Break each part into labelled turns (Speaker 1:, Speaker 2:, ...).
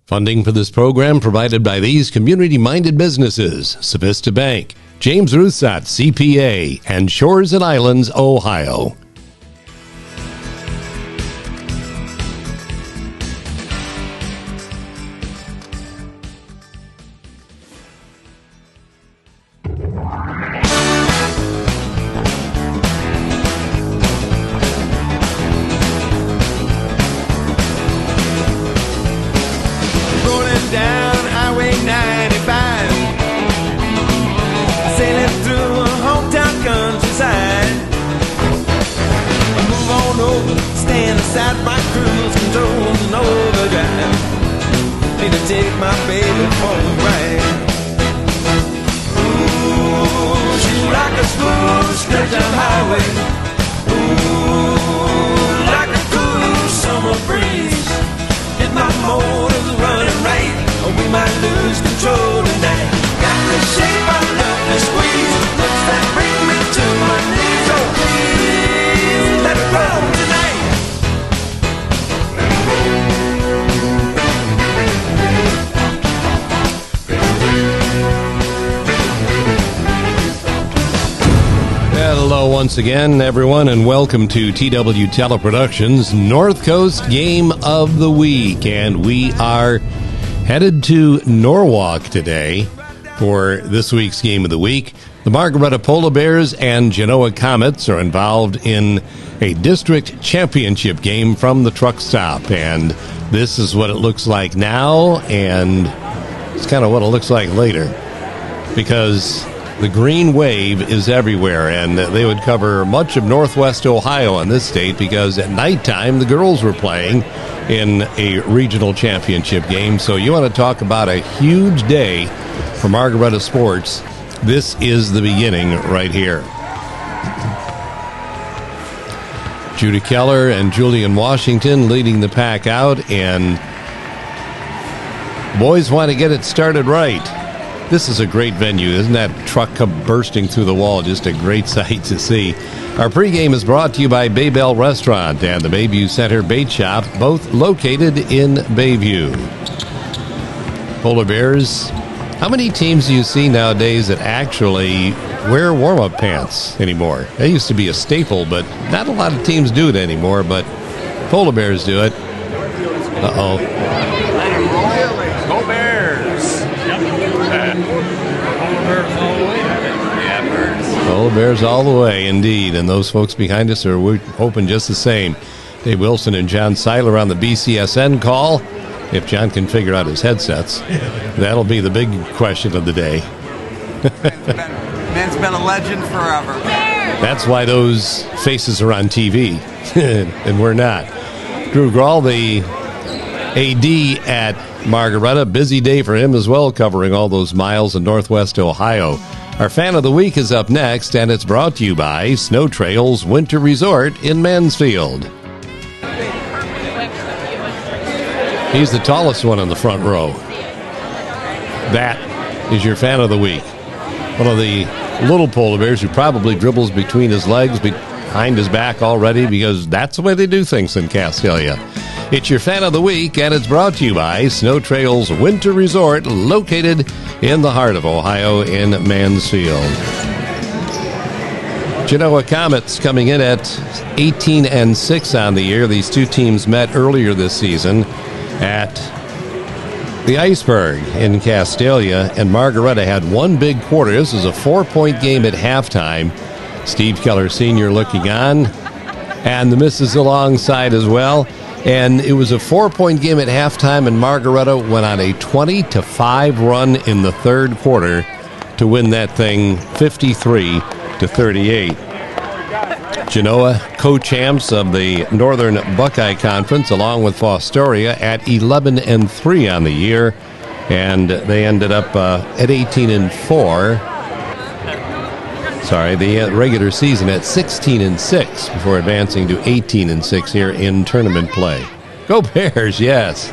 Speaker 1: Funding for this program provided by these community-minded businesses: Savista Bank, James Rusat, CPA, and Shores and Islands, Ohio.
Speaker 2: Once again, everyone, and welcome to TW Teleproductions North Coast Game of the Week. And we are headed to Norwalk today for this week's Game of the Week. The Margaretta Polar Bears and Genoa Comets are involved in a district championship game from the truck stop. And this is what it looks like now, and it's kind of what it looks like later, because the green wave is everywhere, and they would cover much of northwest Ohio in this state because at nighttime the girls were playing in a regional championship game. So you want to talk about a huge day for Margaretta sports. This is the beginning right here. Judy Keller and Julian Washington leading the pack out, and boys want to get it started right. This is a great venue. Isn't that truck come bursting through the wall just a great sight to see? Our pregame is brought to you by Baybell Restaurant and the Bayview Center Bait Shop, both located in Bayview. Polar Bears, how many teams do you see nowadays that actually wear warm-up pants anymore? That used to be a staple, but not a lot of teams do it anymore, but Polar Bears do it. Uh-oh.
Speaker 3: Go Bears!
Speaker 2: Polar Bears all the way, indeed. And those folks behind us are hoping just the same. Dave Wilson and John Seiler on the BCSN call. If John can figure out his headsets, that'll be the big question of the day.
Speaker 3: Man's been a legend forever.
Speaker 2: That's why those faces are on TV, and we're not. Drew Grawl, the AD at Margaretta. Busy day for him as well, covering all those miles in northwest Ohio. Our fan of the week is up next, and it's brought to you by Snow Trails Winter Resort in Mansfield. He's the tallest one in the front row. That is your fan of the week. One of the little polar bears who probably dribbles between his legs, behind his back already, because that's the way they do things in Castalia. It's your fan of the week, and it's brought to you by Snow Trails Winter Resort, located in the heart of Ohio in Mansfield. Genoa Comets coming in at 18-6 on the year. These two teams met earlier this season at the Iceberg in Castalia, and Margaretta had one big quarter. This was a 4-point game at halftime. Steve Keller Sr. looking on, and the misses alongside as well. And it was a 4-point game at halftime, and Margaretta went on a 20-5 run in the third quarter to win that thing 53-38. Genoa, co-champs of the Northern Buckeye Conference, along with Fostoria, at 11-3 on the year, and they ended up at 18-4. Sorry, the regular season at 16-6 before advancing to 18-6 here in tournament play. Go Bears, yes.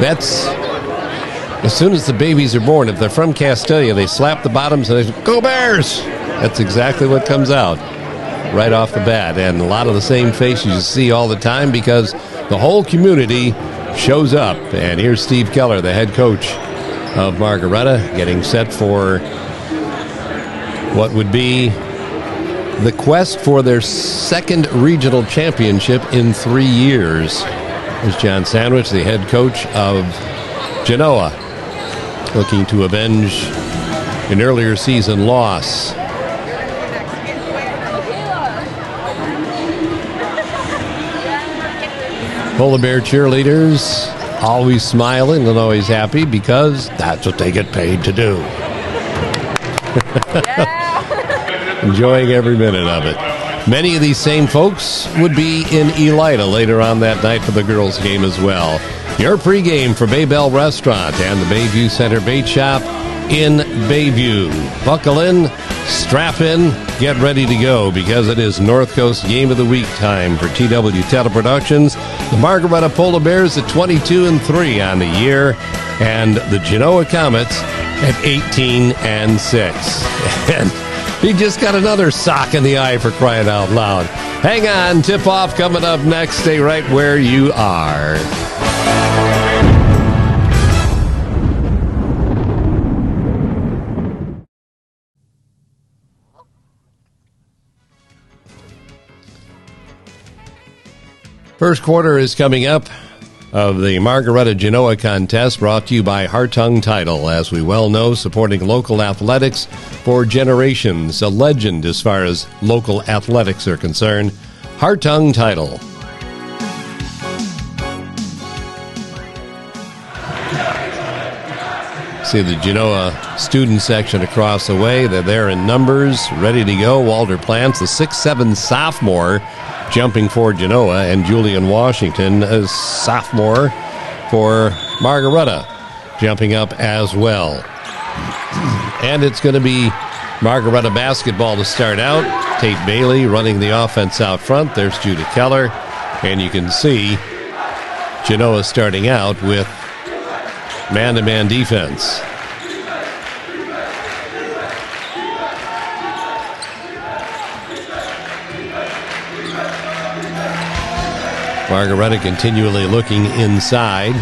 Speaker 2: That's as soon as the babies are born. If they're from Castalia, they slap the bottoms and they say, "Go Bears!" That's exactly what comes out right off the bat. And a lot of the same faces you see all the time because the whole community shows up. And here's Steve Keller, the head coach of Margaretta, getting set for what would be the quest for their second regional championship in 3 years. There's John Sandwich, the head coach of Genoa, looking to avenge an earlier season loss. Polar Bear cheerleaders always smiling and always happy because that's what they get paid to do. Enjoying every minute of it. Many of these same folks would be in Elida later on that night for the girls' game as well. Your pregame for Baybell Restaurant and the Bayview Center Bait Shop in Bayview. Buckle in, strap in, get ready to go because it is North Coast Game of the Week time for TW Teleproductions. The Margaretta Polar Bears at 22-3 on the year, and the Genoa Comets at 18-6. And he just got another sock in the eye, for crying out loud. Hang on, tip-off coming up next. Stay right where you are. First quarter is coming up of the Margaretta Genoa contest, brought to you by Hartung Title. As we well know, supporting local athletics for generations, a legend as far as local athletics are concerned. Hartung Title. See the Genoa student section across the way. They're there in numbers, ready to go. Walter Plants, the 6'7" sophomore, jumping for Genoa, and Julian Washington, a sophomore for Margaretta, jumping up as well. And it's going to be Margaretta basketball to start out. Tate Bailey running the offense out front. There's Judah Keller. And you can see Genoa starting out with man-to-man defense. Margaretta continually looking inside.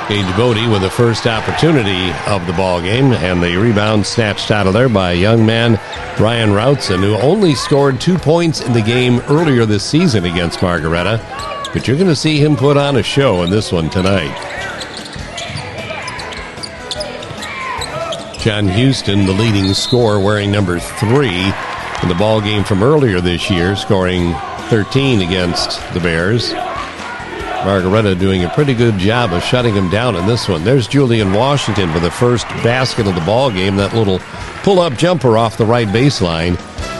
Speaker 2: Gage Bodie with the first opportunity of the ball game, and the rebound snatched out of there by a young man, Brian Routson, who only scored 2 points in the game earlier this season against Margaretta. But you're going to see him put on a show in this one tonight. John Houston, the leading scorer, wearing number 3 in the ball game from earlier this year, scoring 13 against the Bears. Margaretta doing a pretty good job of shutting him down in this one. There's Julian Washington for the first basket of the ball game, that little pull-up jumper off the right baseline.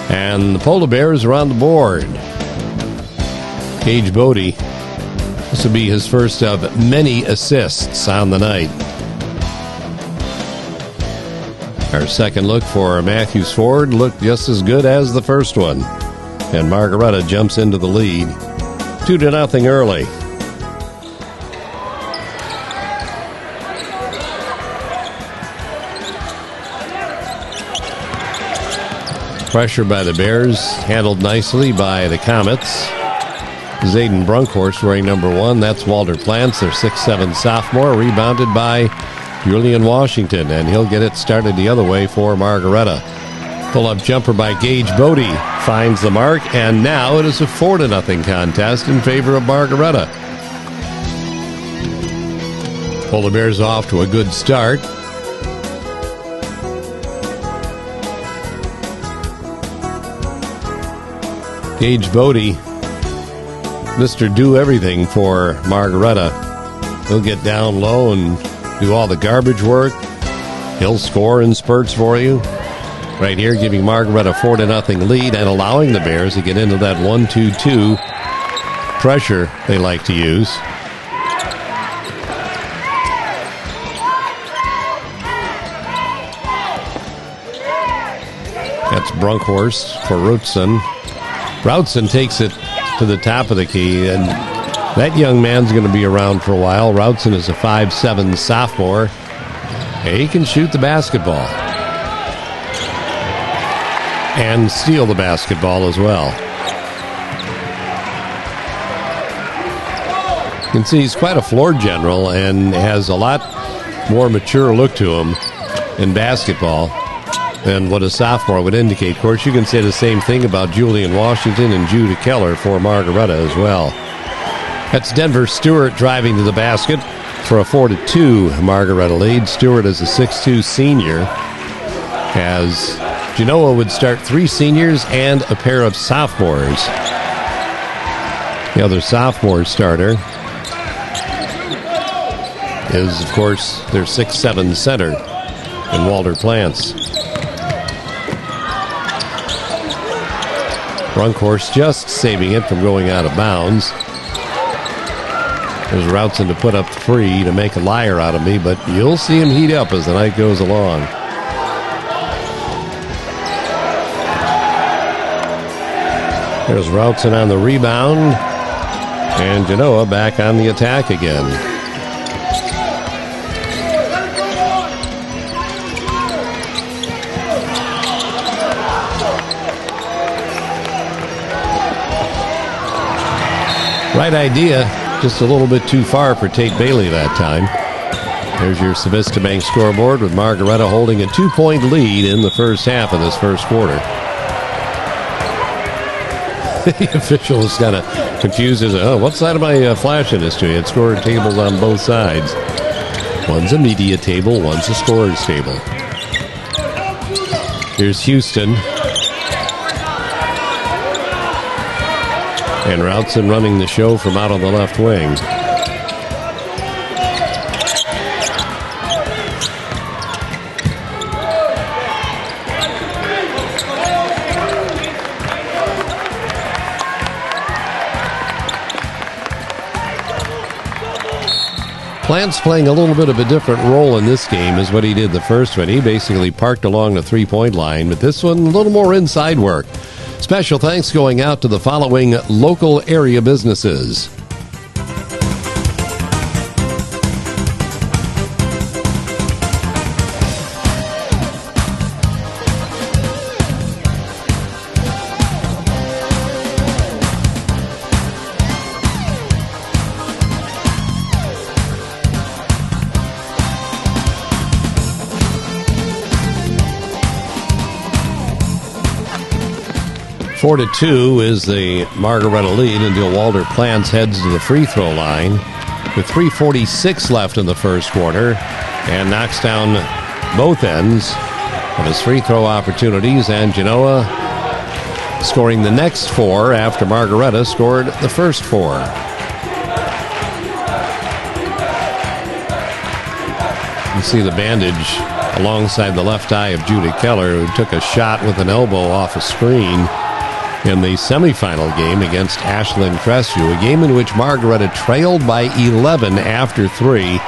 Speaker 2: And the Polar Bears are on the board. Gage Bodie, this will be his first of many assists on the night. Our second look for Matthews Ford looked just as good as the first one. And Margaretta jumps into the lead 2-0 early. Pressure by the Bears, handled nicely by the Comets. Zayden Brunkhorst wearing number 1. That's Walter Plants, their 6'7" sophomore, rebounded by Julian Washington, and he'll get it started the other way for Margaretta. Pull-up jumper by Gage Bodie finds the mark, and now it is a 4-0 contest in favor of Margaretta. Polar Bears off to a good start. Gage Bodie, Mr. Do-Everything for Margaretta. He'll get down low and do all the garbage work. He'll score in spurts for you. Right here, giving Margaretta a 4-0 lead and allowing the Bears to get into that 1-2-2 pressure they like to use. That's Brunkhorst for Routson. Routson takes it to the top of the key, and that young man's going to be around for a while. Routson is a 5'7" sophomore. He can shoot the basketball and steal the basketball as well. You can see he's quite a floor general and has a lot more mature look to him in basketball than what a sophomore would indicate. Of course, you can say the same thing about Julian Washington and Judah Keller for Margaretta as well. That's Denver Stewart driving to the basket for a 4-2 Margaretta lead. Stewart is a 6'2 senior, as Genoa would start 3 seniors and a pair of sophomores. The other sophomore starter is, of course, their 6'7 center in Walter Plants. Runkhorst just saving it from going out of bounds. There's Routson to put up 3 to make a liar out of me, but you'll see him heat up as the night goes along. There's Routson on the rebound, and Genoa back on the attack again. Right idea, just a little bit too far for Tate Bailey that time. There's your Civista Bank scoreboard with Margaretta holding a 2-point lead in the first half of this first quarter. The official is kind of confused as, what side am I flashing this to? It scored tables on both sides. One's a media table, one's a scorer's table. Here's Houston. And Routson running the show from out on the left wing. Plants playing a little bit of a different role in this game is what he did the first one. He basically parked along the three-point line, but this one a little more inside work. Special thanks going out to the following local area businesses. Four to 2 is the Margaretta lead until Walter Plants heads to the free throw line with 3:46 left in the first quarter and knocks down both ends of his free throw opportunities, and Genoa scoring the next 4 after Margaretta scored the first 4. You see the bandage alongside the left eye of Judah Keller, who took a shot with an elbow off a screen in the semifinal game against Ashland Crestview, a game in which Margaretta trailed by 11 after 3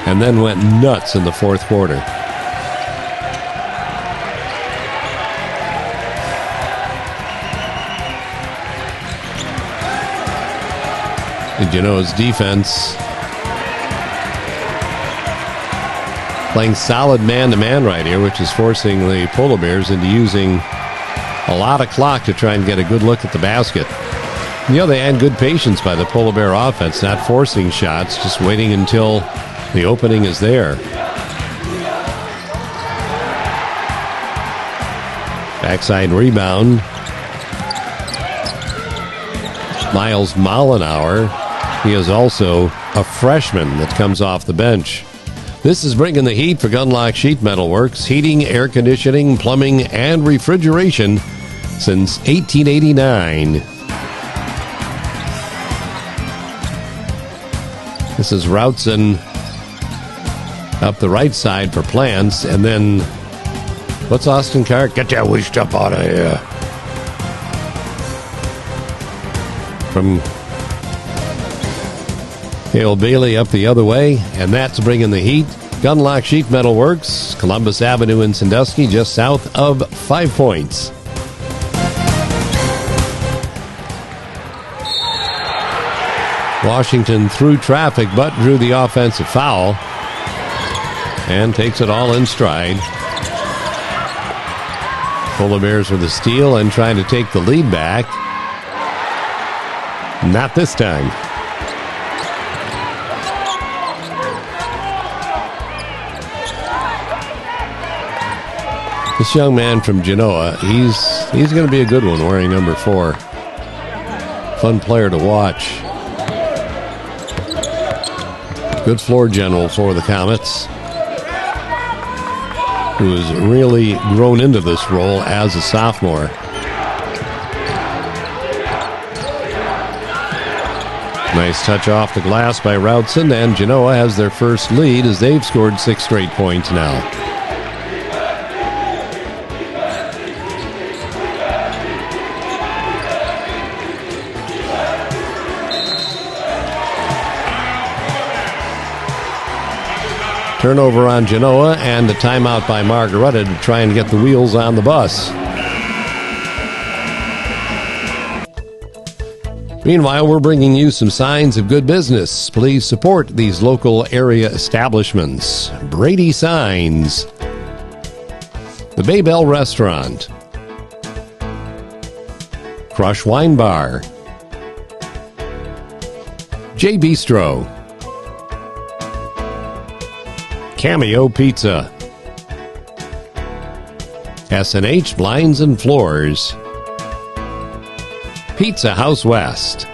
Speaker 2: and then went nuts in the fourth quarter. Genoa's defense playing solid man-to-man right here, which is forcing the Polar Bears into using a lot of clock to try and get a good look at the basket. You know, they had good patience by the Polar Bear offense, not forcing shots, just waiting until the opening is there. Backside rebound. Miles Mollenauer. He is also a freshman that comes off the bench. This is bringing the heat for Gunlock Sheet Metal Works, heating, air conditioning, plumbing, and refrigeration since 1889. This is Routson up the right side for Plants, and then what's Austin Carr? Get that wished up out of here. From Hale Bailey up the other way, and that's bringing the heat. Gunlock Sheet Metal Works, Columbus Avenue in Sandusky, just south of 5 Points. Washington through traffic but drew the offensive foul and takes it all in stride. Polar Bears with a steal and trying to take the lead back. Not this time. This young man from Genoa, he's going to be a good one wearing number 4. Fun player to watch. Good floor general for the Comets, who has really grown into this role as a sophomore. Nice touch off the glass by Routson, and Genoa has their first lead as they've scored 6 straight points now. Turnover on Genoa and a timeout by Margaretta to try and get the wheels on the bus. Meanwhile, we're bringing you some signs of good business. Please support these local area establishments. Brady Signs, the Bay Bell Restaurant, Crush Wine Bar, J Bistro, Cameo Pizza, S&H Blinds and Floors, Pizza House West,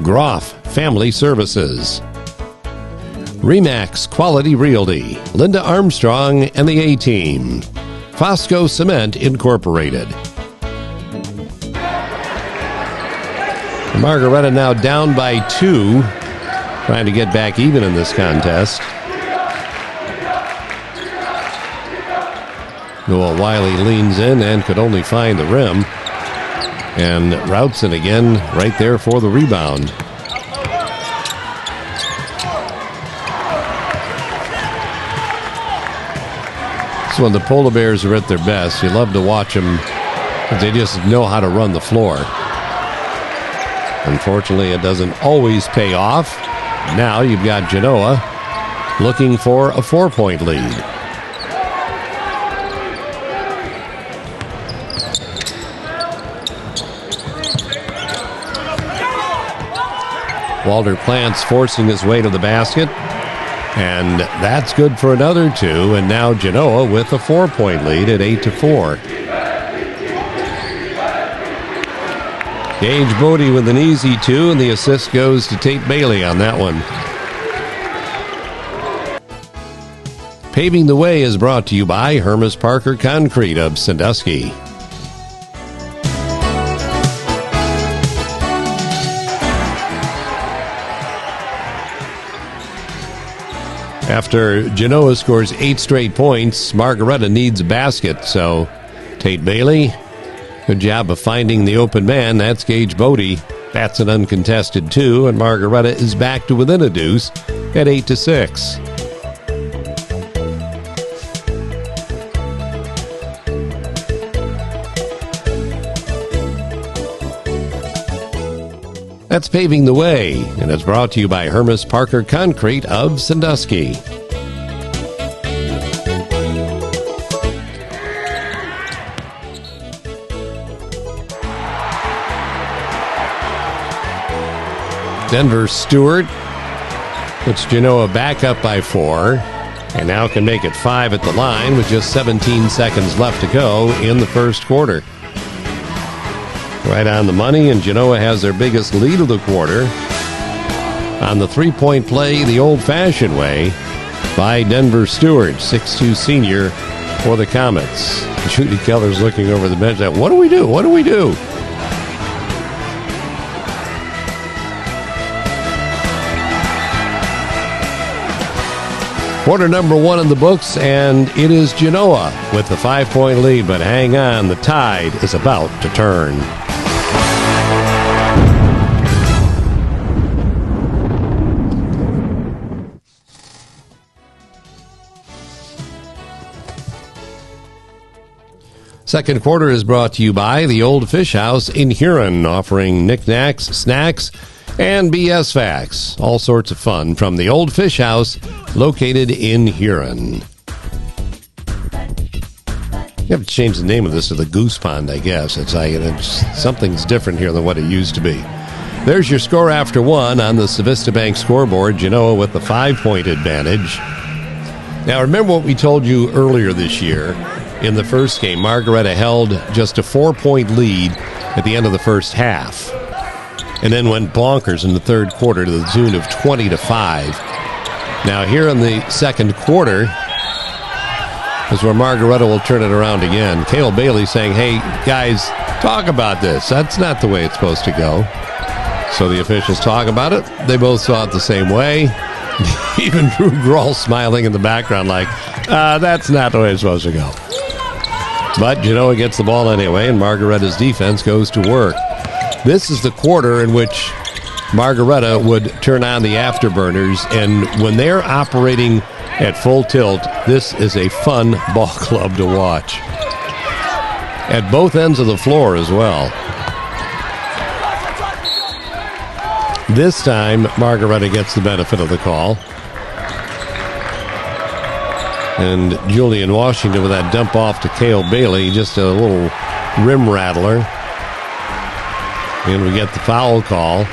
Speaker 2: Groff Family Services, Remax Quality Realty, Linda Armstrong and the A-Team, Fosco Cement Incorporated. Margaretta now down by 2, trying to get back even in this contest. Noah Wiley leans in and could only find the rim. And Routson again right there for the rebound. So when the Polar Bears are at their best, you love to watch them. They just know how to run the floor. Unfortunately, it doesn't always pay off. Now you've got Genoa looking for a 4-point lead. Walter Plants forcing his way to the basket, and that's good for another 2, and now Genoa with a 4-point lead at 8-4. Gage Bodie with an easy 2, and the assist goes to Tate Bailey on that one. Paving the Way is brought to you by Hermes Parker Concrete of Sandusky. After Genoa scores 8 straight points, Margaretta needs a basket. So Tate Bailey, good job of finding the open man. That's Gage Bodie. That's an uncontested 2, and Margaretta is back to within a deuce at 8-6. That's Paving the Way, and it's brought to you by Hermes Parker Concrete of Sandusky. Denver Stewart puts Genoa back up by 4, and now can make it 5 at the line with just 17 seconds left to go in the first quarter. Right on the money, and Genoa has their biggest lead of the quarter on the 3-point play the old-fashioned way by Denver Stewart, 6'2 senior for the Comets. Judy Keller's looking over the bench. What do we do? What do we do? Quarter number 1 in the books, and it is Genoa with the 5-point lead. But hang on, the tide is about to turn. Second quarter is brought to you by the Old Fish House in Huron, offering knickknacks, snacks, and BS facts. All sorts of fun from the Old Fish House located in Huron. You have to change the name of this to the Goose Pond, I guess. Something's different here than what it used to be. There's your score after 1 on the Civista Bank scoreboard. Genoa with the 5-point advantage. Now, remember what we told you earlier this year in the first game. Margaretta held just a 4-point lead at the end of the first half and then went bonkers in the third quarter to the tune of 20-5. Now, here in the second quarter is where Margaretta will turn it around again. Cale Bailey saying, hey, guys, talk about this. That's not the way it's supposed to go. So the officials talk about it. They both saw it the same way. Even Drew Grohl smiling in the background like, that's not the way it's supposed to go. But Genoa gets the ball anyway, and Margaretta's defense goes to work. This is the quarter in which Margaretta would turn on the afterburners, and when they're operating at full tilt, this is a fun ball club to watch. At both ends of the floor as well. This time, Margaretta gets the benefit of the call. And Julian Washington with that dump off to Cale Bailey, just a little rim rattler. And we get the foul call.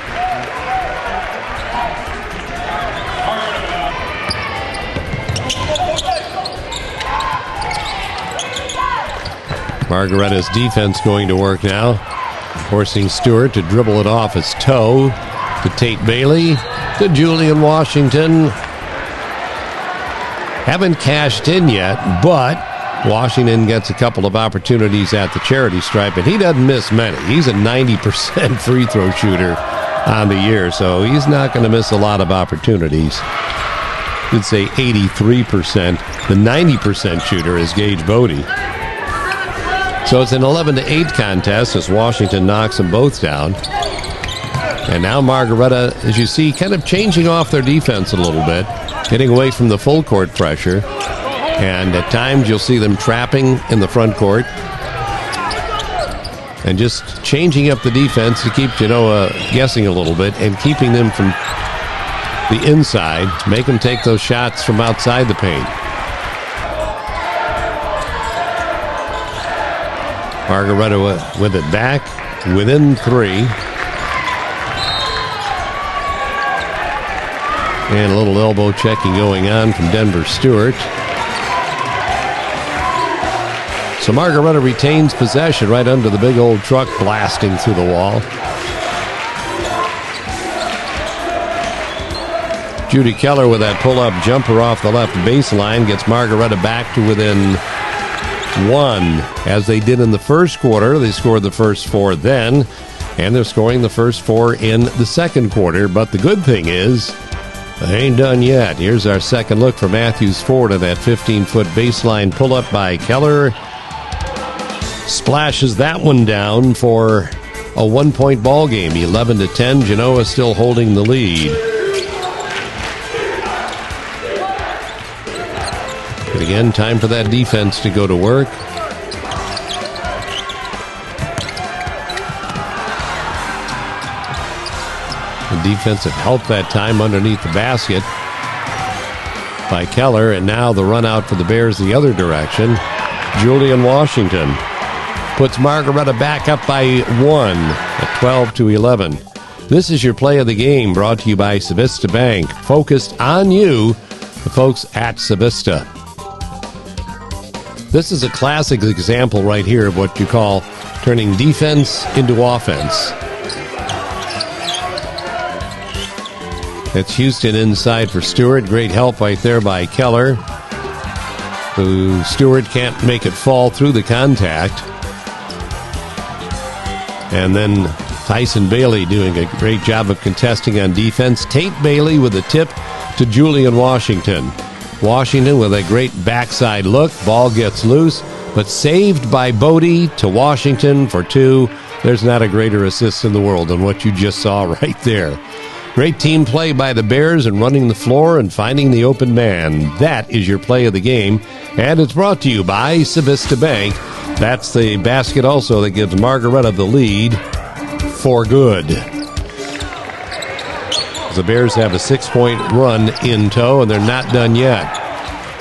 Speaker 2: Margaretta's defense going to work now, forcing Stewart to dribble it off his toe to Tate Bailey, to Julian Washington. Haven't cashed in yet, but Washington gets a couple of opportunities at the charity stripe, and he doesn't miss many. He's a 90% free throw shooter on the year, so he's not going to miss a lot of opportunities. You'd say 83%. The 90% shooter is Gage Bodie. So it's an 11-8 contest as Washington knocks them both down. And now Margaretta, as you see, kind of changing off their defense a little bit, getting away from the full court pressure. And at times you'll see them trapping in the front court and just changing up the defense to keep Genoa guessing a little bit and keeping them from the inside, make them take those shots from outside the paint. Margaretta with it back within 3. And a little elbow checking going on from Denver Stewart. So Margaretta retains possession right under the big old truck blasting through the wall. Judy Keller with that pull-up jumper off the left baseline gets Margaretta back to within 1. As they did in the first quarter, they scored the first 4 then, and they're scoring the first 4 in the second quarter. But the good thing is, they ain't done yet. Here's our second look for Matthews Ford at that 15-foot baseline pull-up by Keller. Splashes that one down for a 1-point ball game. 11-10. Genoa still holding the lead. But again, time for that defense to go to work. The defensive help that time underneath the basket by Keller, and now the run out for the Bears the other direction. Julian Washington puts Margaretta back up by 1 at 12-11. This is your play of the game, brought to you by Civista Bank. Focused on you, the folks at Civista. This is a classic example right here of what you call turning defense into offense. It's Houston inside for Stewart. Great help right there by Keller, who Stewart can't make it fall through the contact. And then Tyson Bailey doing a great job of contesting on defense. Tate Bailey with a tip to Julian Washington. Washington with a great backside look. Ball gets loose, but saved by Bodie to Washington for 2. There's not a greater assist in the world than what you just saw right there. Great team play by the Bears and running the floor and finding the open man. That is your play of the game, and it's brought to you by Civista Bank. That's the basket also that gives Margaretta the lead for good. The Bears have a 6-point run in tow, and they're not done yet.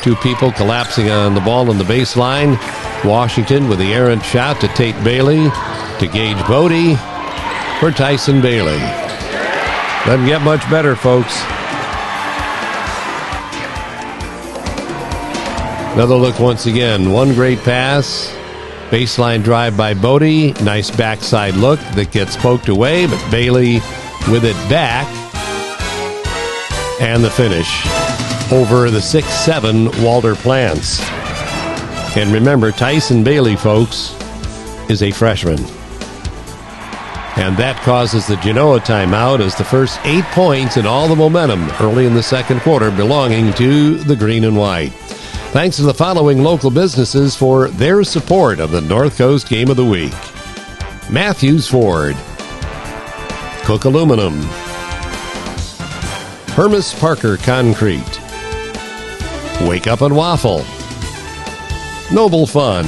Speaker 2: 2 people collapsing on the ball on the baseline. Washington with the errant shot to Tate Bailey, to Gage Bodie, for Tyson Bailey. Doesn't get much better, folks. Another look once again. One great pass. Baseline drive by Bodie. Nice backside look that gets poked away, but Bailey with it back. And the finish over the 6'7" Walter Plants. And remember, Tyson Bailey, folks, is a freshman. And that causes the Genoa timeout as the first 8 points and all the momentum early in the second quarter belonging to the green and white. Thanks to the following local businesses for their support of the North Coast Game of the Week: Matthews Ford, Cook Aluminum, Hermes Parker Concrete, Wake Up and Waffle, Noble Fun,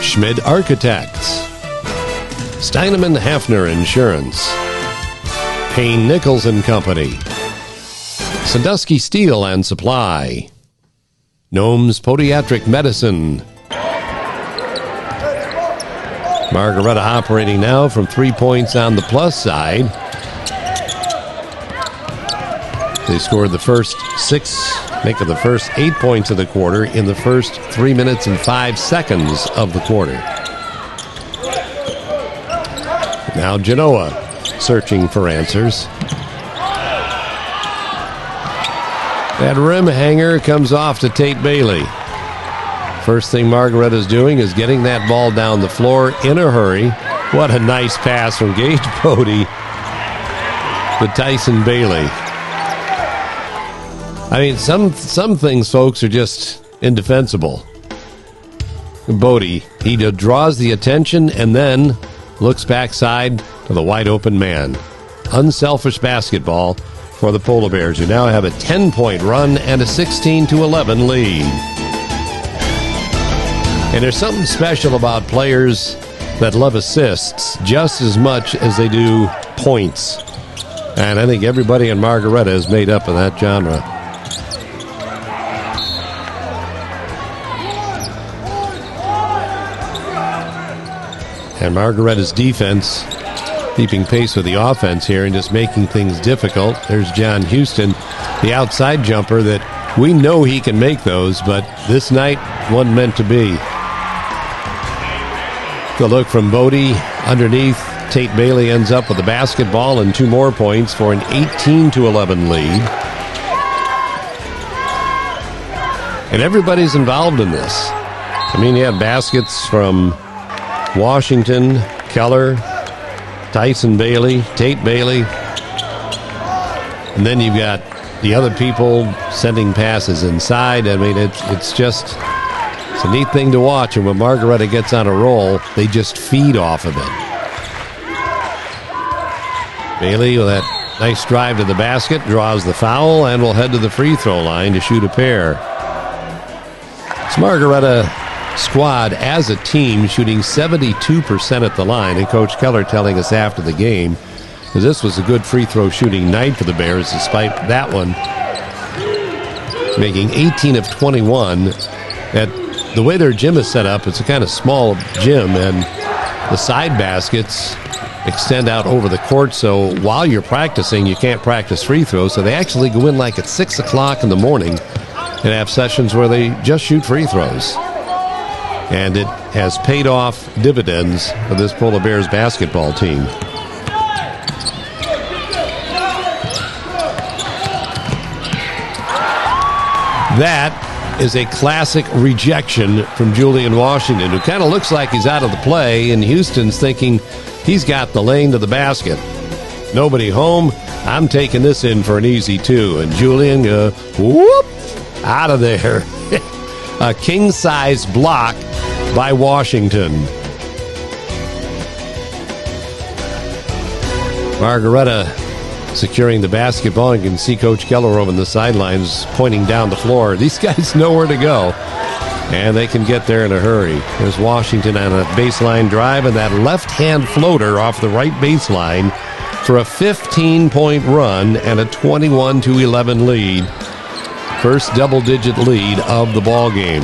Speaker 2: Schmid Architects, Steinemann Hafner Insurance, Payne Nichols and Company, Sandusky Steel and Supply, Gnome's Podiatric Medicine. Margaretta operating now from 3 points on the plus side. They scored the first 6, making the first 8 points of the quarter in the first 3 minutes and 5 seconds of the quarter. Now Genoa searching for answers. That rim hanger comes off to Tate Bailey. First thing Margaretta's doing is getting that ball down the floor in a hurry. What a nice pass from Gage Bodie to Tyson Bailey. I mean, some things, folks, are just indefensible. Bodie, he draws the attention and then looks backside to the wide open man. Unselfish basketball for the Polar Bears, who now have a 10-point run and a 16-11 lead. And there's something special about players that love assists just as much as they do points. And I think everybody in Margaretta is made up of that genre. And Margaretta's defense keeping pace with the offense here and just making things difficult. There's John Houston, the outside jumper that we know he can make those, but this night wasn't meant to be. The look from Bodie underneath. Tate Bailey ends up with the basketball and 2 more points for an 18-11 lead. And everybody's involved in this. I mean, you have baskets from Washington, Keller, Tyson Bailey, Tate Bailey. And then you've got the other people sending passes inside. I mean, it's a neat thing to watch. And when Margaretta gets on a roll, they just feed off of it. Bailey with that nice drive to the basket, draws the foul, and will head to the free throw line to shoot a pair. It's Margaretta squad as a team shooting 72% at the line, and Coach Keller telling us after the game that this was a good free throw shooting night for the Bears, despite that one making 18 of 21. At the way their gym is set up, it's a kind of small gym, and the side baskets extend out over the court, so while you're practicing, you can't practice free throws, so they actually go in like at 6 o'clock in the morning and have sessions where they just shoot free throws. And it has paid off dividends for this Polar Bears basketball team. That is a classic rejection from Julian Washington, who kind of looks like he's out of the play, and Houston's thinking he's got the lane to the basket. Nobody home. I'm taking this in for an easy 2. And Julian, whoop, out of there. A king-size block by Washington. Margaretta securing the basketball. You can see Coach Keller over on the sidelines pointing down the floor. These guys know where to go, and they can get there in a hurry. There's Washington on a baseline drive, and that left-hand floater off the right baseline for a 15-point run and a 21-11 lead. First double-digit lead of the ball game.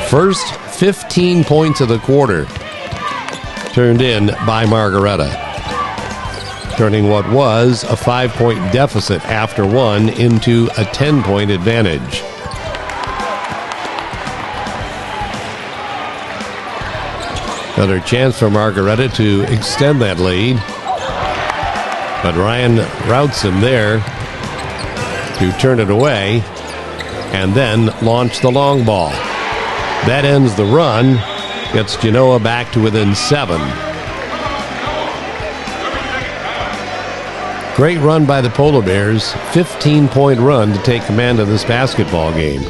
Speaker 2: First 15 points of the quarter turned in by Margaretta, turning what was a 5-point deficit after one into a 10-point advantage. Another chance for Margaretta to extend that lead. But Ryan routes him there to turn it away and then launch the long ball. That ends the run. Gets Genoa back to within 7. Great run by the Polar Bears. 15-point run to take command of this basketball game.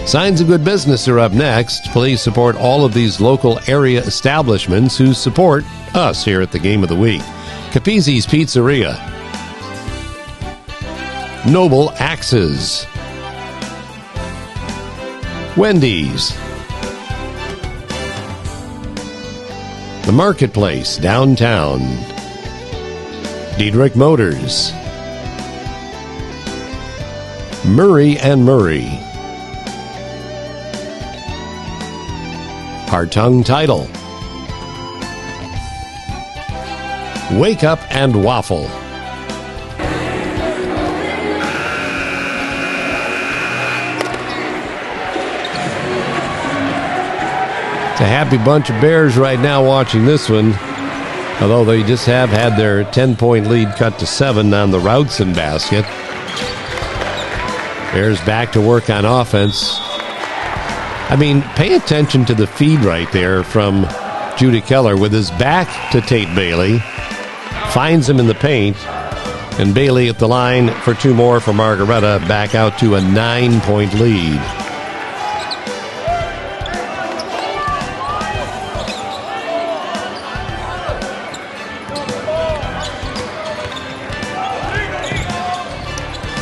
Speaker 2: Signs of good business are up next. Please support all of these local area establishments who support us here at the Game of the Week. Capizzi's Pizzeria, Noble Axes, Wendy's, The Marketplace downtown, Diedrich Motors, Murray and Murray, Hartung Title, Wake Up and Waffle. It's a happy bunch of Bears right now watching this one, although they just have had their 10-point lead cut to 7 on the Routson basket. Bears back to work on offense. I mean, pay attention to the feed right there from Judy Keller with his back to Tate Bailey. Finds him in the paint. And Bailey at the line for 2 more for Margaretta, back out to a 9-point lead.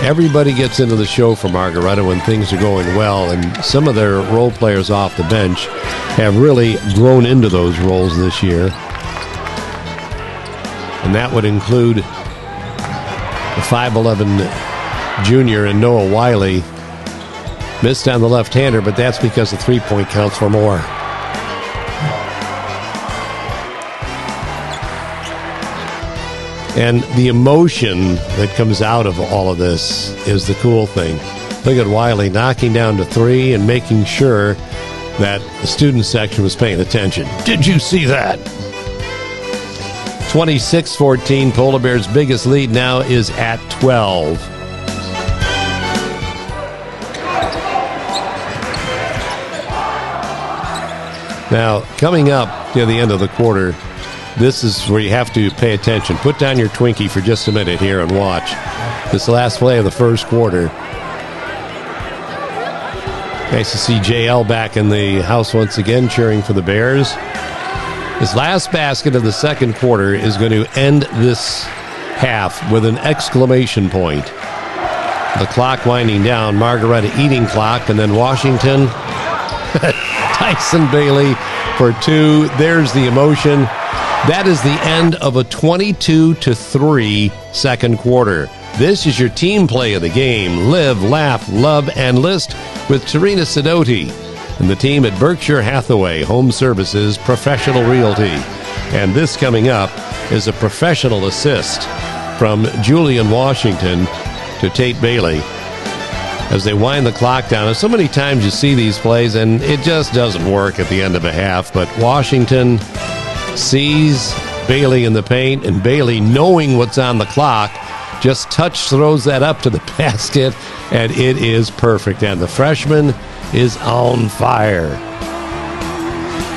Speaker 2: Everybody gets into the show for Margaretta when things are going well, and some of their role players off the bench have really grown into those roles this year. And that would include the 5'11 junior and Noah Wiley. Missed on the left-hander, but that's because the three-point counts for more. And the emotion that comes out of all of this is the cool thing. Look at Wiley knocking down to 3 and making sure that the student section was paying attention. Did you see that? 26-14, Polar Bears' biggest lead now is at 12. Now, coming up near the end of the quarter, this is where you have to pay attention. Put down your Twinkie for just a minute here and watch. This last play of the first quarter. Nice to see JL back in the house once again cheering for the Bears. His last basket of the second quarter is going to end this half with an exclamation point. The clock winding down, Margaretta eating clock, and then Washington. Tyson Bailey for 2. There's the emotion. That is the end of a 22-3 second quarter. This is your team play of the game. Live, laugh, love, and list with Tarina Sidoti and the team at Berkshire Hathaway Home Services Professional Realty. And this coming up is a professional assist from Julian Washington to Tate Bailey as they wind the clock down. And so many times you see these plays and it just doesn't work at the end of a half, but Washington sees Bailey in the paint, and Bailey, knowing what's on the clock, just throws that up to the basket, and it is perfect. And the freshman is on fire.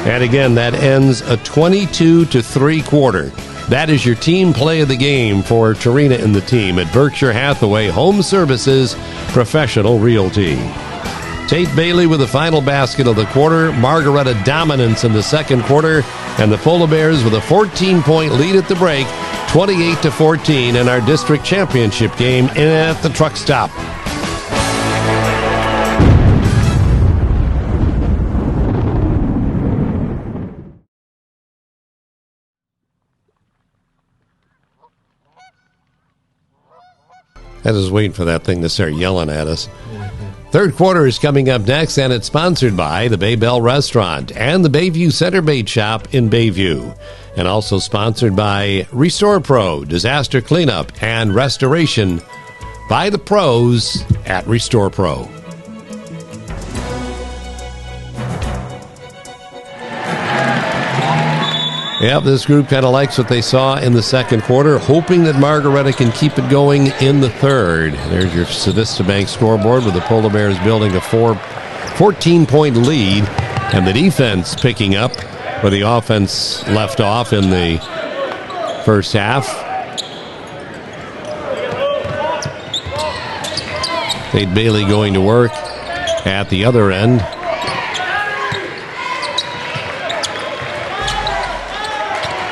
Speaker 2: And again, that ends a 22-3 quarter. That is your team play of the game for Tarina and the team at Berkshire Hathaway Home Services Professional Realty. Tate Bailey with the final basket of the quarter. Margaretta dominance in the second quarter. And the Polar Bears with a 14-point lead at the break, 28-14 in our district championship game at the truck stop. I was waiting for that thing to start yelling at us. Third quarter is coming up next, and it's sponsored by the Bay Bell Restaurant and the Bayview Center Bait Shop in Bayview. And also sponsored by Restore Pro, disaster cleanup and restoration by the pros at Restore Pro. Yep, this group kind of likes what they saw in the second quarter, hoping that Margaretta can keep it going in the third. There's your Civista Bank scoreboard with the Polar Bears building a 14-point lead, and the defense picking up where the offense left off in the first half. Tate Bailey going to work at the other end.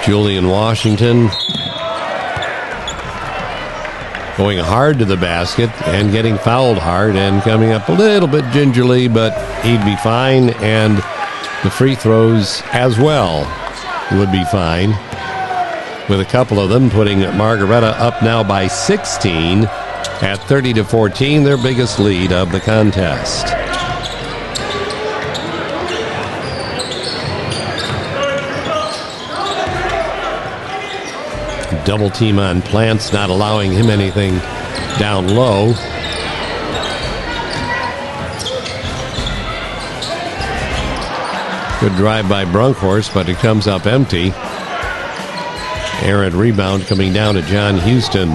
Speaker 2: Julian Washington going hard to the basket and getting fouled hard and coming up a little bit gingerly, but he'd be fine. And the free throws as well would be fine, with a couple of them putting Margaretta up now by 16 at 30-14, their biggest lead of the contest. Double team on Plants, not allowing him anything down low. Good drive by Brunkhorst, but it comes up empty. Errant rebound coming down to John Houston.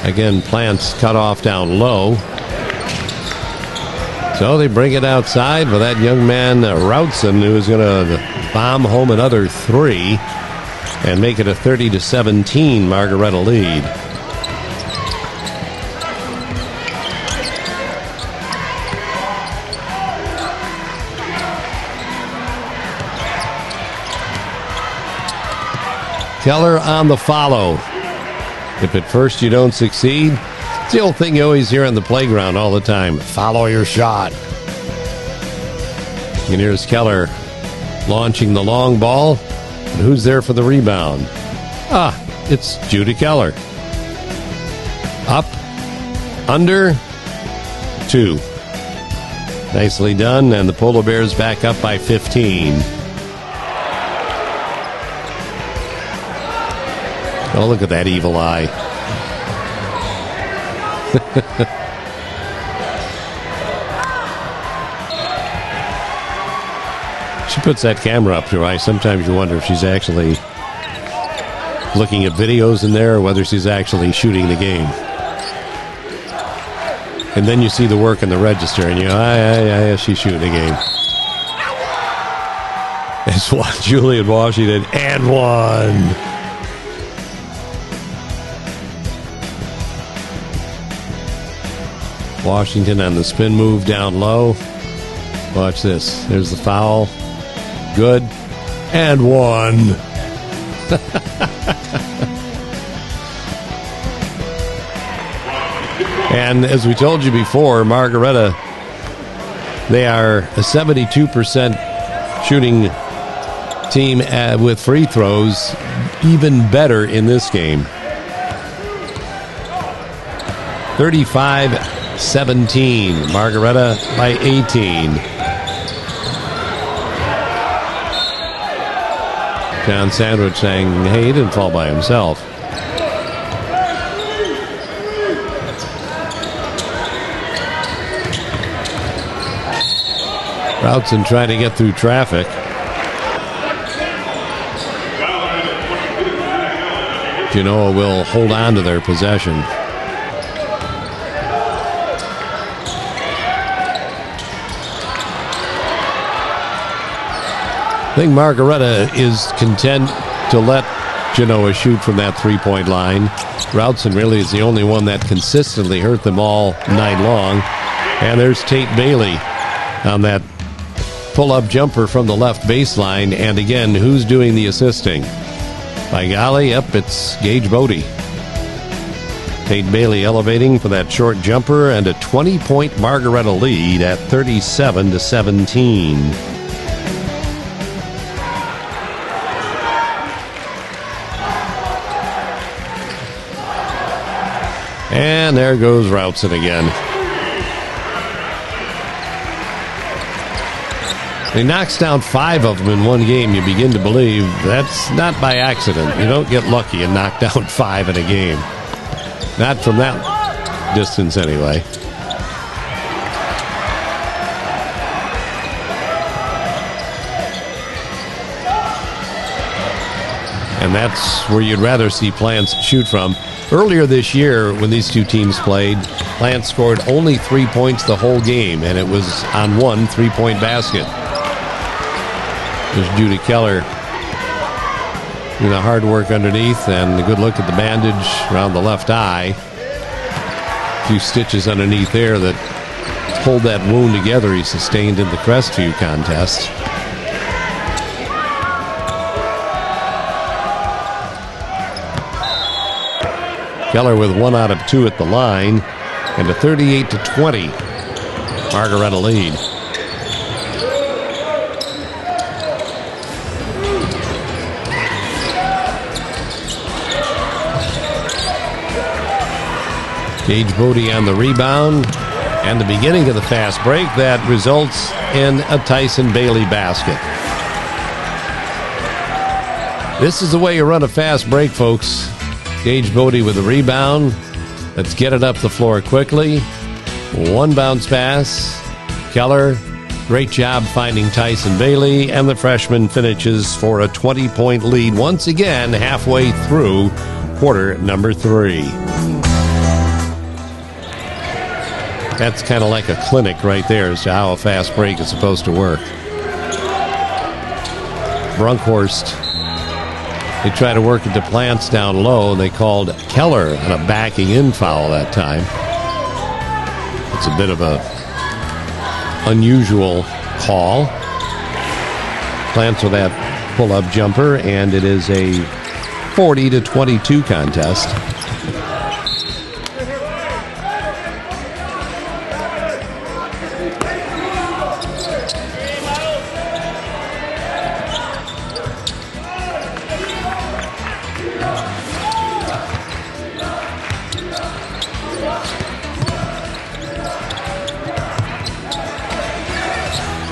Speaker 2: Again, Plants cut off down low. So they bring it outside for that young man, Routson, who is going to bomb home another three and make it a 30-17 Margaretta lead. Keller on the follow. If at first you don't succeed, it's the old thing you always hear on the playground all the time. Follow your shot. And here's Keller launching the long ball. And who's there for the rebound? It's Judah Keller. Up, under, 2. Nicely done, and the Polar Bears back up by 15. Oh, look at that evil eye. She puts that camera up to her eye. Sometimes you wonder if she's actually looking at videos in there or whether she's actually shooting the game. And then you see the work in the register and you go, she's shooting the game. It's Julian Washington and one. Washington on the spin move down low. Watch this. There's the foul. Good. And one. And as we told you before, Margaretta, they are a 72% shooting team with free throws, even better in this game. 35-17. Margaretta by 18. John Sandwich saying, hey, he didn't fall by himself. Routson trying to get through traffic. Genoa will hold on to their possession. I think Margaretta is content to let Genoa shoot from that three-point line. Routson really is the only one that consistently hurt them all night long. And there's Tate Bailey on that pull-up jumper from the left baseline. And again, who's doing the assisting? By golly, it's Gage Bodie. Tate Bailey elevating for that short jumper and a 20-point Margaretta lead at 37-17. And there goes Routson again. He knocks down 5 of them in one game. You begin to believe that's not by accident. You don't get lucky and knock down 5 in a game. Not from that distance anyway. And that's where you'd rather see Plants shoot from. Earlier this year, when these two teams played, Plants scored only 3 points the whole game, and it was on one 3-point basket. There's Judy Keller doing the hard work underneath, and a good look at the bandage around the left eye. A few stitches underneath there that hold that wound together he sustained in the Crestview contest. Keller with 1 out of 2 at the line, and a 38-20 Margaretta lead. Gage Bodie on the rebound, and the beginning of the fast break that results in a Tyson Bailey basket. This is the way you run a fast break, folks. Gage Bodie with the rebound. Let's get it up the floor quickly. One bounce pass. Keller, great job finding Tyson Bailey, and the freshman finishes for a 20-point lead once again halfway through quarter number 3. That's kind of like a clinic right there as to how a fast break is supposed to work. Brunkhorst, they try to work it to Plants down low, and they called Keller on a backing in foul that time. It's a bit of a unusual call. Plants with that pull-up jumper, and it is a 40-22 contest.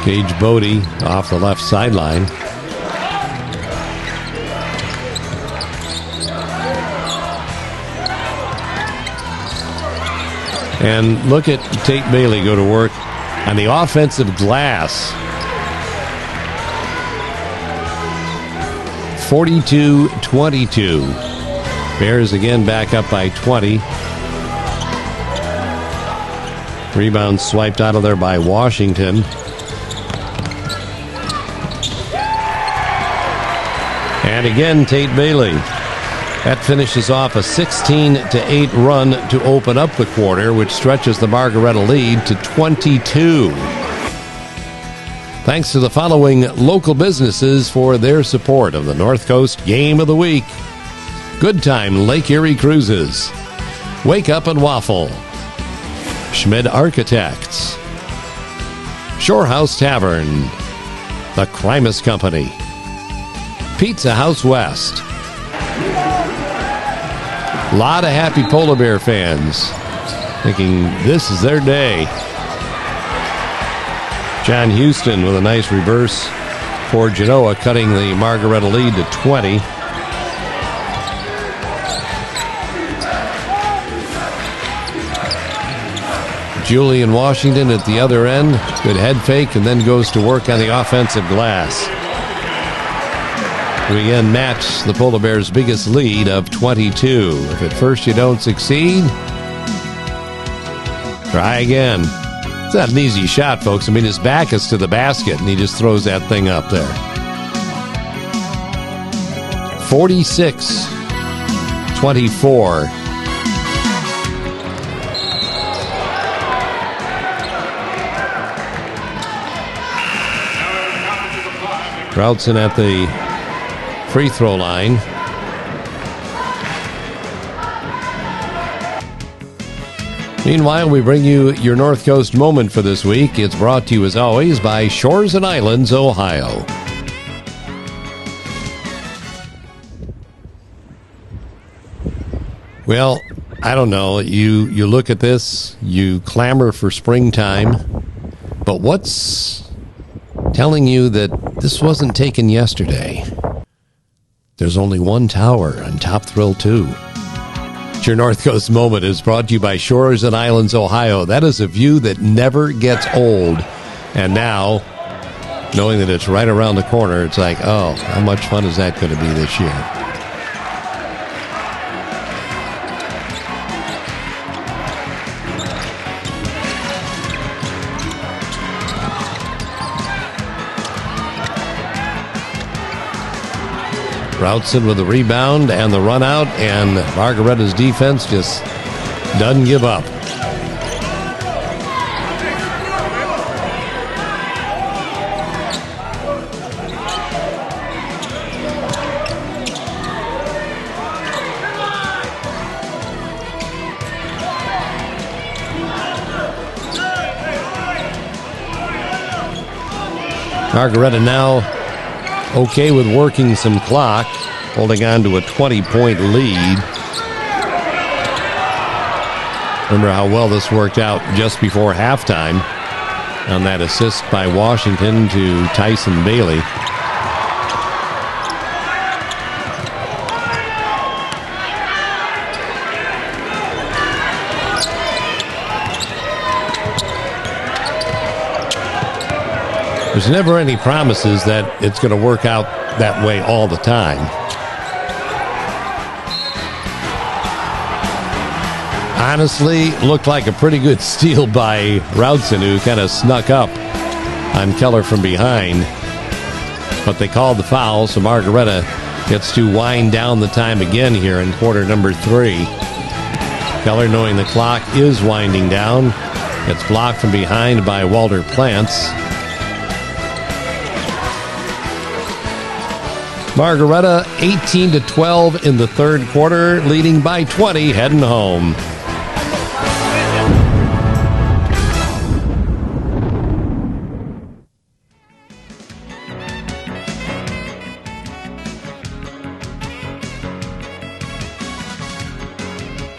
Speaker 2: Gage Bodie off the left sideline. And look at Tate Bailey go to work on the offensive glass. 42-22. Bears again back up by 20. Rebound swiped out of there by Washington. And again, Tate Bailey. That finishes off a 16-8 run to open up the quarter, which stretches the Margaretta lead to 22. Thanks to the following local businesses for their support of the North Coast Game of the Week. Good Time Lake Erie Cruises, Wake Up and Waffle, Schmid Architects, Shorehouse Tavern, The Crimus Company, Pizza House West. A lot of happy polar bear fans thinking this is their day. John Houston with a nice reverse for Genoa, cutting the Margaretta lead to 20. Julian Washington at the other end. Good head fake, and then goes to work on the offensive glass. We again match the Polar Bears' biggest lead of 22. If at first you don't succeed, try again. It's not an easy shot, folks. I mean, his back is to the basket, and he just throws that thing up there. 46-24. Routson at the free throw line. Meanwhile, we bring you your North Coast moment for this week. It's brought to you, as always, by Shores and Islands, Ohio. Well, I don't know. You look at this, you clamor for springtime, but what's telling you that this wasn't taken yesterday? There's only one tower on Top Thrill 2. Your North Coast moment is brought to you by Shores and Islands, Ohio. That is a view that never gets old. And now, knowing that it's right around the corner, it's like, oh, how much fun is that going to be this year? Routson with the rebound and the run out, and Margaretta's defense just doesn't give up. Margaretta now okay with working some clock, holding on to a 20-point lead. Remember how well this worked out just before halftime on that assist by Washington to Tyson Bailey. There's never any promises that it's going to work out that way all the time. Honestly, looked like a pretty good steal by Routson, who kind of snuck up on Keller from behind. But they called the foul, so Margaretta gets to wind down the time again here in quarter number 3. Keller, knowing the clock is winding down, gets blocked from behind by Walter Plants. Margaretta 18-12 in the third quarter, leading by 20, heading home.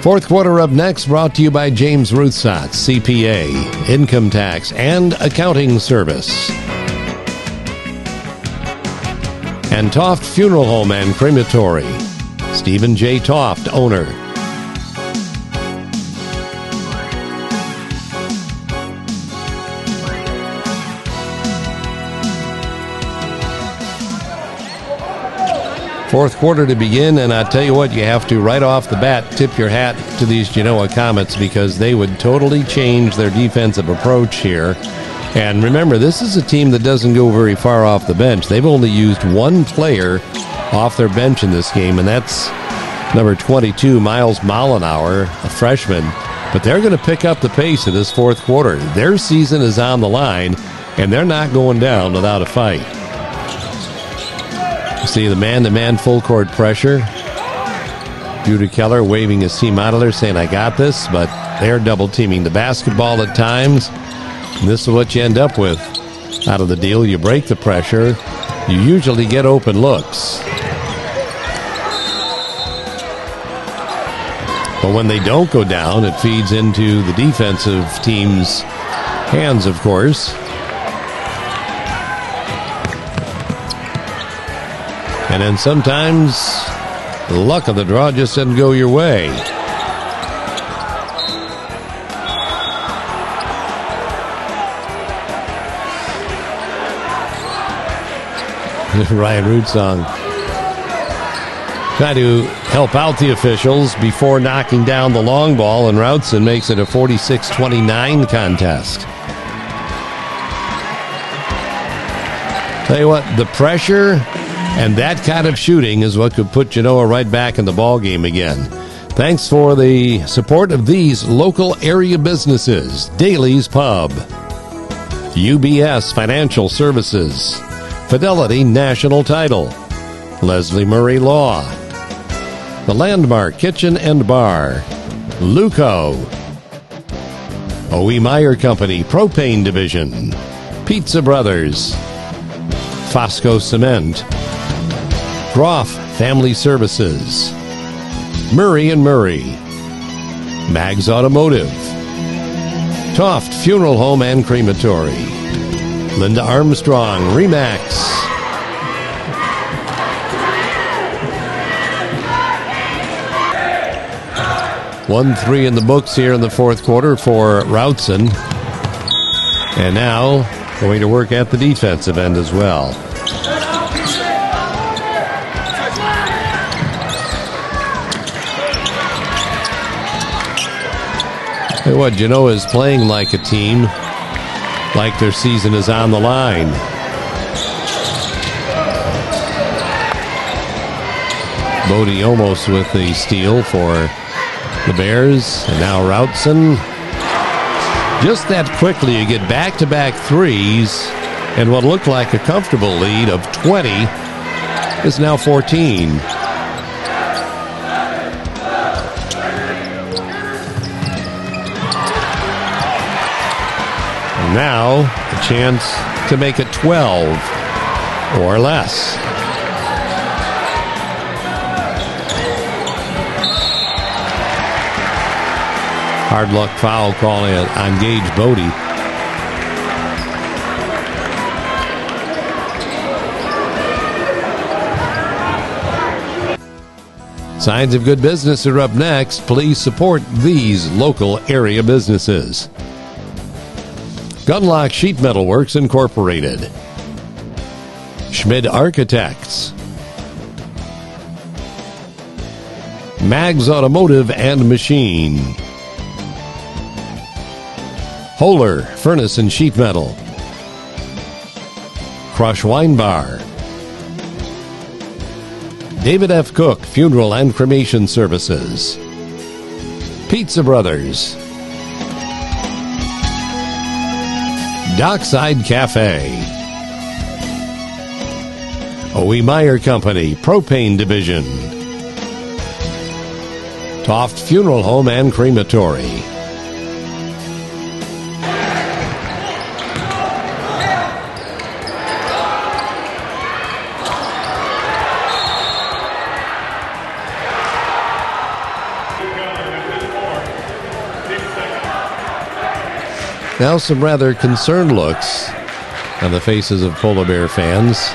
Speaker 2: Fourth quarter up next, brought to you by James Ruthsat, CPA, Income Tax and Accounting Service. And Toft Funeral Home and Crematory. Stephen J. Toft, owner. Fourth quarter to begin, and I tell you what, you have to right off the bat tip your hat to these Genoa Comets, because they would totally change their defensive approach here. And remember, this is a team that doesn't go very far off the bench. They've only used one player off their bench in this game, and that's number 22, Miles Mollenauer, a freshman. But they're going to pick up the pace of this fourth quarter. Their season is on the line, and they're not going down without a fight. You see the man-to-man full-court pressure. Judah Keller waving his team out of there, saying, I got this, but they're double-teaming the basketball at times. And this is what you end up with out of the deal. You break the pressure. You usually get open looks. But when they don't go down, it feeds into the defensive team's hands, of course. And then sometimes the luck of the draw just doesn't go your way. Ryan Rootsong trying to help out the officials before knocking down the long ball, and Routson makes it a 46-29 contest. Tell you what, the pressure and that kind of shooting is what could put Genoa right back in the ball game again. Thanks for the support of these local area businesses: Daly's Pub, UBS Financial Services, Fidelity National Title, Leslie Murray Law, The Landmark Kitchen and Bar, Luco, O.E. Meyer Company Propane Division, Pizza Brothers, Fosco Cement, Groff Family Services, Murray & Murray, Mags Automotive, Toft Funeral Home and Crematory, Linda Armstrong, Remax, 1-3 in the books here in the fourth quarter for Routson. And now going to work at the defensive end as well. Tell you what, Genoa is playing like a team, like their season is on the line. Bodie almost with the steal for the Bears. And now Routson. Just that quickly, you get back-to-back threes, and what looked like a comfortable lead of 20 is now 14. And now a chance to make it 12 or less. Hard luck foul call on Gage Bodie. Signs of good business are up next. Please support these local area businesses. Gunlock Sheet Metal Works Incorporated. Schmid Architects. Mags Automotive and Machine. Holler Furnace and Sheet Metal. Crush Wine Bar. David F. Cook Funeral and Cremation Services. Pizza Brothers. Dockside Cafe. O.E. Meyer Company Propane Division. Toft Funeral Home and Crematory. Now some rather concerned looks on the faces of Polar Bear fans.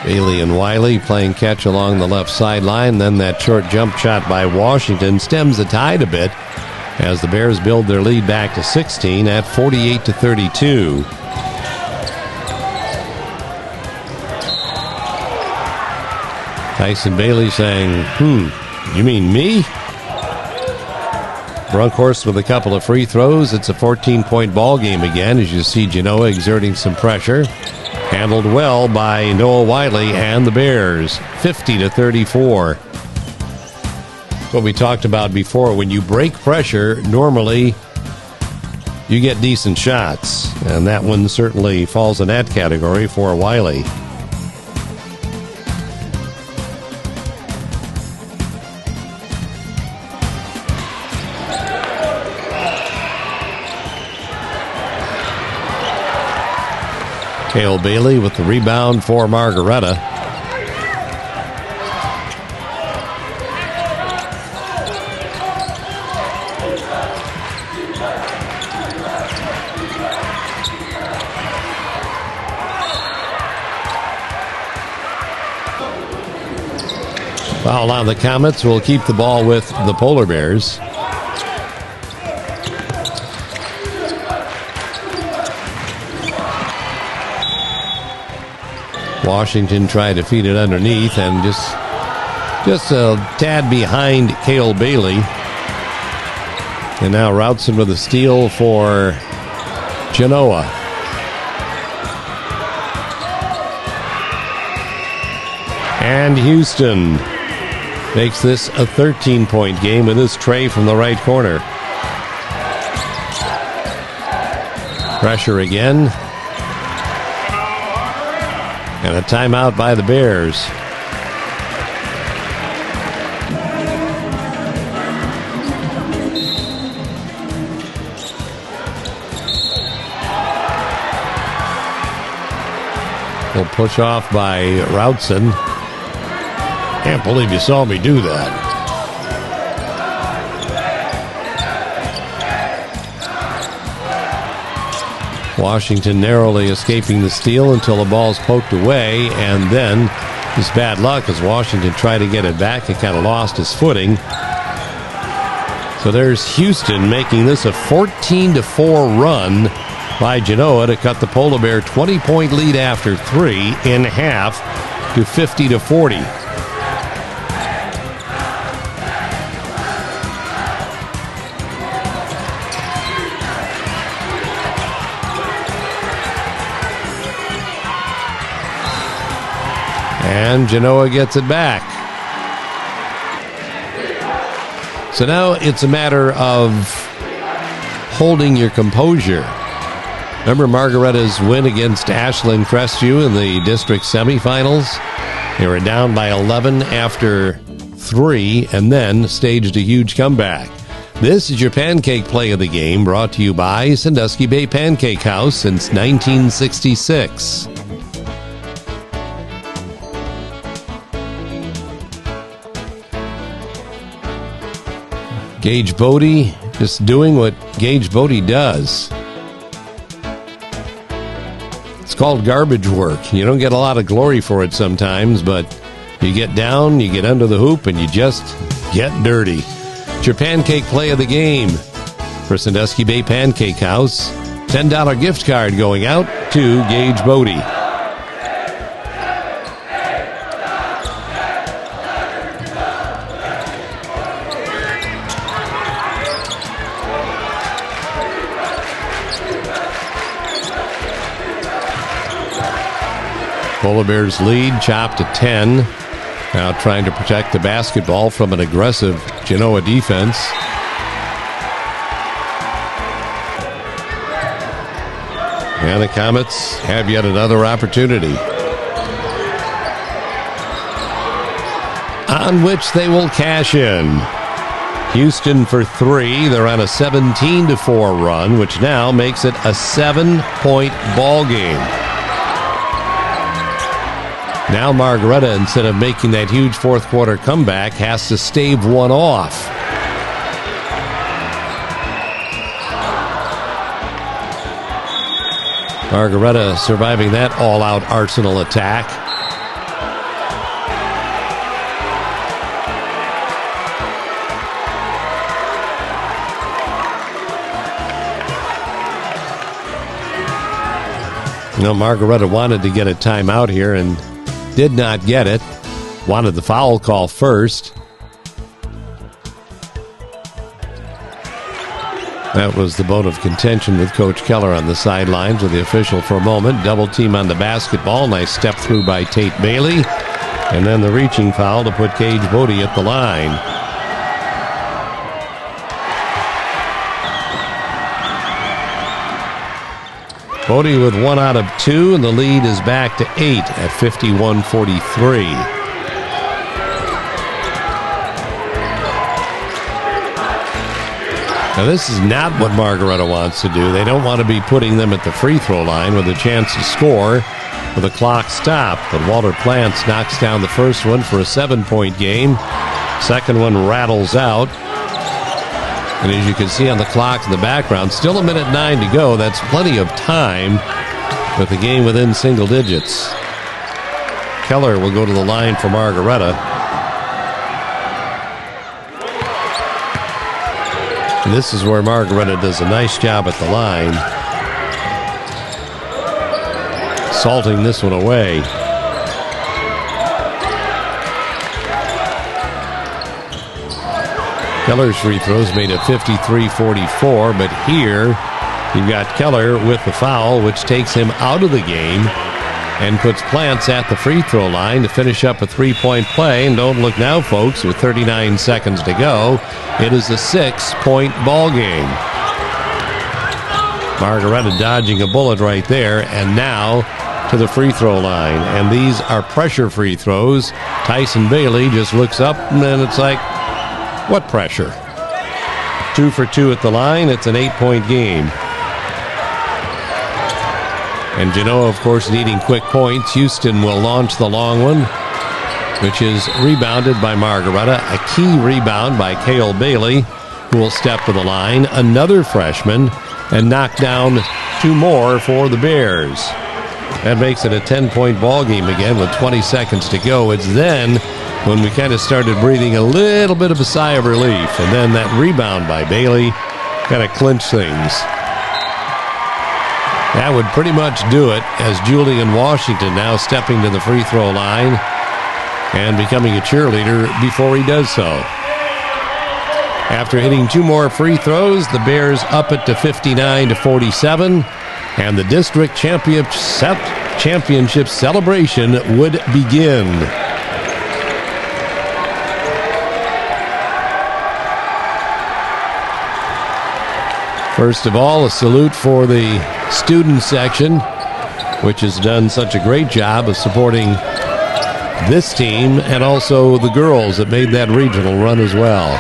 Speaker 2: Bailey and Wiley playing catch along the left sideline. Then that short jump shot by Washington stems the tide a bit as the Bears build their lead back to 16 at 48-32. Tyson Bailey saying, you mean me? Brunkhorst with a couple of free throws. It's a 14-point ball game again as you see Genoa exerting some pressure. Handled well by Noah Wiley and the Bears, 50-34. What we talked about before, when you break pressure, normally you get decent shots. And that one certainly falls in that category for Wiley. Cale Bailey with the rebound for Margaretta. Foul on the Comets will keep the ball with the Polar Bears. Washington tried to feed it underneath and just a tad behind Cale Bailey. And now Routson with a steal for Genoa. And Houston makes this a 13-point game with his tray from the right corner. Pressure again. And a timeout by the Bears. Little push off by Routson. Can't believe you saw me do that. Washington narrowly escaping the steal until the ball's poked away, and then just bad luck as Washington tried to get it back and kind of lost his footing. So there's Houston making this a 14-4 run by Genoa to cut the Polar Bear 20-point lead after 3 in half to 50-40. And Genoa gets it back. So now it's a matter of holding your composure. Remember Margaretta's win against Ashland Crestview in the district semifinals? They were down by 11 after 3 and then staged a huge comeback. This is your pancake play of the game, brought to you by Sandusky Bay Pancake House since 1966. Gage Bodie just doing what Gage Bodie does. It's called garbage work. You don't get a lot of glory for it sometimes, but you get down, you get under the hoop, and you just get dirty. It's your pancake play of the game for Sandusky Bay Pancake House. $10 gift card going out to Gage Bodie. Polar Bears lead chopped to 10. Now trying to protect the basketball from an aggressive Genoa defense. And the Comets have yet another opportunity, on which they will cash in. Houston for 3. They're on a 17-4 run, which now makes it a 7-point ball game. Now Margaretta, instead of making that huge fourth quarter comeback, has to stave one off. Margaretta surviving that all-out Arsenal attack. You know, Margaretta wanted to get a timeout here and did not get it. Wanted the foul call first. That was the bone of contention with Coach Keller on the sidelines with the official for a moment. Double team on the basketball. Nice step through by Tate Bailey. And then the reaching foul to put Gage Bodie at the line. Bodie with 1 out of 2, and the lead is back to 8 at 51-43. Now this is not what Margaretta wants to do. They don't want to be putting them at the free throw line with a chance to score with the clock stopped. But Walter Plants knocks down the first one for a 7-point game. Second one rattles out. And as you can see on the clock in the background, still 1:09 to go. That's plenty of time with the game within single digits. Keller will go to the line for Margaretta. And this is where Margaretta does a nice job at the line, salting this one away. Keller's free throws made it 53-44, but here you've got Keller with the foul, which takes him out of the game and puts Plants at the free throw line to finish up a 3-point play. And don't look now, folks, with 39 seconds to go, it is a 6-point ball game. Margaretta dodging a bullet right there, and now to the free throw line. And these are pressure free throws. Tyson Bailey just looks up, and then it's like, what pressure? 2 for 2 at the line. It's an 8-point game. And Genoa, of course, needing quick points. Houston will launch the long one, which is rebounded by Margaretta. A key rebound by Cale Bailey, who will step to the line. Another freshman, and knock down 2 more for the Bears. That makes it a 10-point ball game again with 20 seconds to go. It's then when we kind of started breathing a little bit of a sigh of relief. And then that rebound by Bailey kind of clinched things. That would pretty much do it, as Julian Washington now stepping to the free throw line and becoming a cheerleader before he does so. After hitting 2 more free throws, the Bears up it to 59-47, and the district championship celebration would begin. First of all, a salute for the student section, which has done such a great job of supporting this team, and also the girls that made that regional run as well.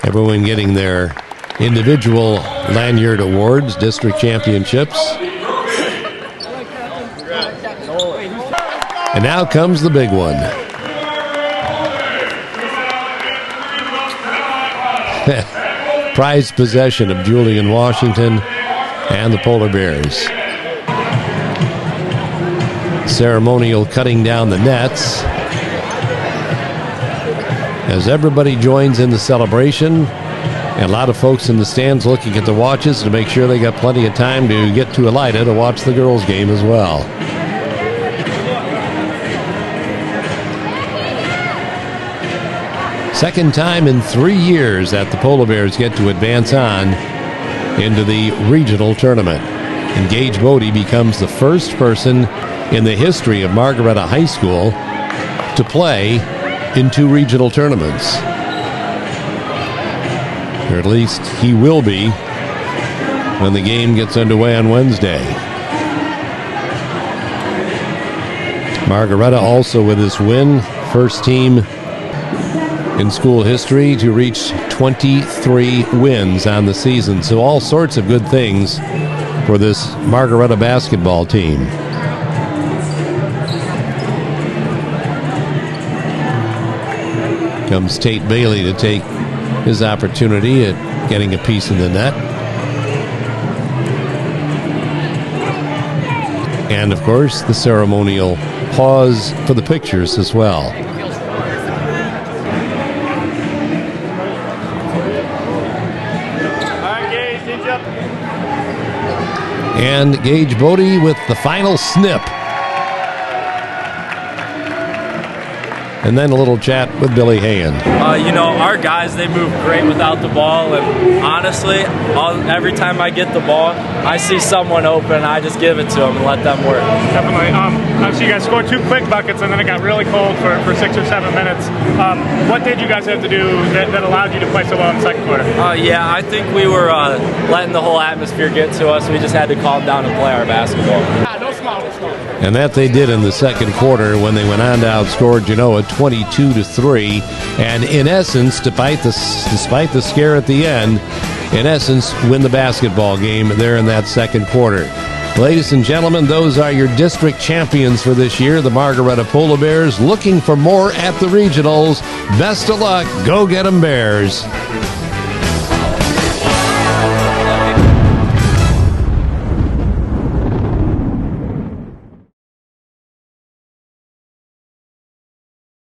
Speaker 2: Everyone getting their individual lanyard awards, district championships. And now comes the big one. Prized possession of Julian Washington and the Polar Bears. Ceremonial cutting down the nets as everybody joins in the celebration, and a lot of folks in the stands looking at the watches to make sure they got plenty of time to get to Elida to watch the girls' game as well. Second time in 3 years that the Polar Bears get to advance on into the regional tournament. And Gage Bodie becomes the first person in the history of Margaretta High School to play in 2 regional tournaments. Or at least he will be when the game gets underway on Wednesday. Margaretta also with this win, first team in school history to reach 23 wins on the season. So all sorts of good things for this Margaretta basketball team. Comes Tate Bailey to take his opportunity at getting a piece in the net. And of course, the ceremonial pause for the pictures as well. And Gage Bodie with the final snip. And then a little chat with Billy Hayen.
Speaker 4: Our guys, they move great without the ball. And honestly, every time I get the ball, I see someone open, I just give it to them and let them work.
Speaker 5: Definitely. Obviously, you guys scored 2 quick buckets, and then it got really cold for 6 or 7 minutes. What did you guys have to do that allowed you to play so well in the second quarter?
Speaker 4: I think we were letting the whole atmosphere get to us. We just had to calm down and play our basketball.
Speaker 2: And that they did in the second quarter when they went on to outscore Genoa 22-3. And in essence, despite the scare at the end, in essence, win the basketball game there in that second quarter. Ladies and gentlemen, those are your district champions for this year, the Margaretta Polar Bears. Looking for more at the regionals. Best of luck. Go get 'em, Bears.